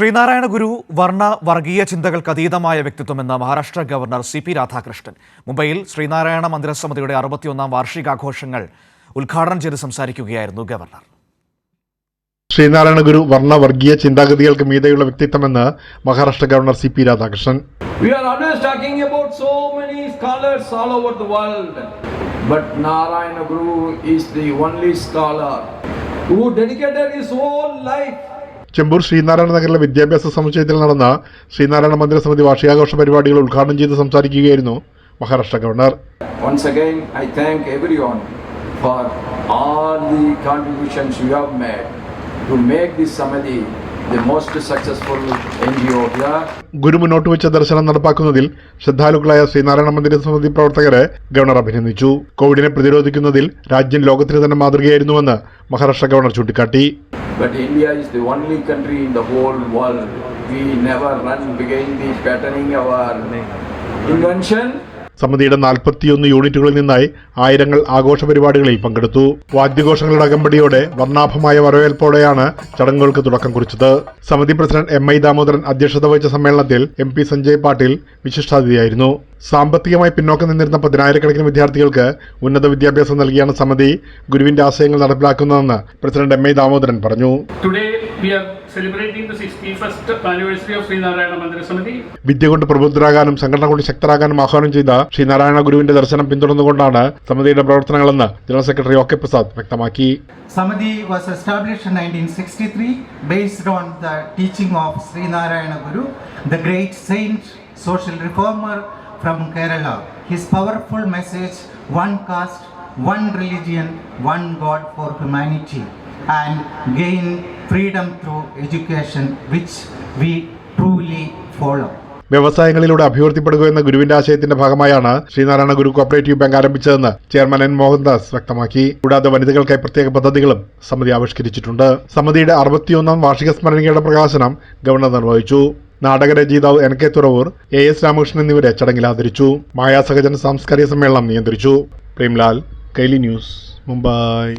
ശ്രീനാരായണ ഗുരു വർണ്ണ വർഗീയ ചിന്തകൾക്ക് അതീതമായ വ്യക്തിത്വമെന്ന് മഹാരാഷ്ട്ര ഗവർണർ CP രാധാകൃഷ്ണൻ മുംബൈയിൽ ശ്രീനാരായണ മന്ദിരസമിതിയുടെ 61ാം വാർഷികാഘോഷങ്ങൾ ഉദ്ഘാടനം ചെയ്ത് സംസാരിക്കുകയായിരുന്നു ഗവർണർ. ശ്രീനാരായണ ഗുരു വർണ്ണ വർഗീയ ചിന്താഗതികൾക്ക് മീതെയുള്ള വ്യക്തിത്വമെന്ന് Maharashtra governor CP Radhakrishnan. We are always talking about so many scholars all over the world, but Narayana Guru is the only scholar who dedicated his whole life. Chembur Sreenarayana നഗറിലെ വിദ്യാഭ്യാസ സമുച്ചയത്തിൽ നടന്ന ശ്രീനാരായണ മന്ദിരസമിതി വാർഷികാഘോഷ പരിപാടികൾ ഉദ്ഘാടനം ചെയ്ത് സംസാരിക്കുകയായിരുന്നു Maharashtra governor. Once again, I thank everyone for all the contributions you have made to make this Samadhi the most successful NGO here. ഗുരു മുന്നോട്ട് വെച്ച ദർശനം നടപ്പാക്കുന്നതിൽ ശ്രദ്ധാലുക്കളായ ശ്രീനാരായണ മന്ദിരസമിതി പ്രവർത്തകരെ ഗവർണർ അഭിനന്ദിച്ചു. കോവിഡിനെ പ്രതിരോധിക്കുന്നതിൽ രാജ്യം ലോകത്തിന് തന്നെ മാതൃകയായിരുന്നുവെന്ന് മഹാരാഷ്ട്ര ഗവർണർ ചൂണ്ടിക്കാട്ടി. But India is the only country in the whole world. We never run behind the patterning our invention. സമിതിയുടെ 41 യൂണിറ്റുകളിൽ നിന്നായി ആയിരങ്ങൾ ആഘോഷ പരിപാടികളിൽ പങ്കെടുത്തു. വാദ്യഘോഷങ്ങളുടെ അകമ്പടിയോടെ വർണ്ണാഭമായ വരവേൽപ്പോടെയാണ് ചടങ്ങുകൾക്ക് തുടക്കം കുറിച്ചത്. സമിതി പ്രസിഡന്റ് MI ദാമോദരൻ അധ്യക്ഷത വഹിച്ച സമ്മേളനത്തിൽ MP സഞ്ജയ് പാട്ടീൽ വിശിഷ്ടാതിഥിയായിരുന്നു. സാമ്പത്തികമായി പിന്നോക്കം നിന്നിരുന്ന 10,000-കണക്കിന് വിദ്യാർത്ഥികൾക്ക് ഉന്നത വിദ്യാഭ്യാസം നൽകിയാണ് സമിതി ഗുരുവിന്റെ ആശയങ്ങൾ നടപ്പിലാക്കുന്നതെന്ന് പ്രസിഡന്റ് MI ദാമോദരൻ പറഞ്ഞു. വിദ്യ കൊണ്ട് പ്രബുദ്ധരാകാനും സംഘടന കൊണ്ട് ശക്തരാകാനും ആഹ്വാനം ചെയ്ത ശ്രീനാരായണ ഗുരുവിന്റെ ദർശനം പിന്തുടർന്നുകൊണ്ടാണ് സമിതിയുടെ പ്രവർത്തനങ്ങളെന്ന് ജനറൽ സെക്രട്ടറി OK പ്രസാദ് വ്യക്തമാക്കി. Samadhi was established in 1963 based on the teaching of Srinarayana Guru, the great saint, social reformer from Kerala. His powerful message, one caste, one religion, one God for humanity, and gain freedom through education, which we truly follow. വ്യവസായങ്ങളിലൂടെ അഭിവൃദ്ധിപ്പെടുക എന്ന ഗുരുവിന്റെ ആശയത്തിന്റെ ഭാഗമായാണ് Sreenarayana Guru cooperative bank ആരംഭിച്ചതെന്ന് chairman N Mohandas വ്യക്തമാക്കി. കൂടാതെ വനിതകൾക്കായി പ്രത്യേക പദ്ധതികളും സമിതി ആവിഷ്കരിച്ചിട്ടുണ്ട്. സമിതിയുടെ 61ാം വാർഷിക സ്മരണികയുടെ പ്രകാശനം ഗവർണർ നിർവഹിച്ചു. നാടകരചയിതാവ് NK തുറവൂർ, AS രാമകൃഷ്ണൻ എന്നിവരെ ചടങ്ങിൽ ആദരിച്ചു. മായാസഹജൻ സാംസ്കാരിക സമ്മേളനം നിയന്ത്രിച്ചു. പ്രേംലാൽ, കൈലി ന്യൂസ്, മുംബൈ.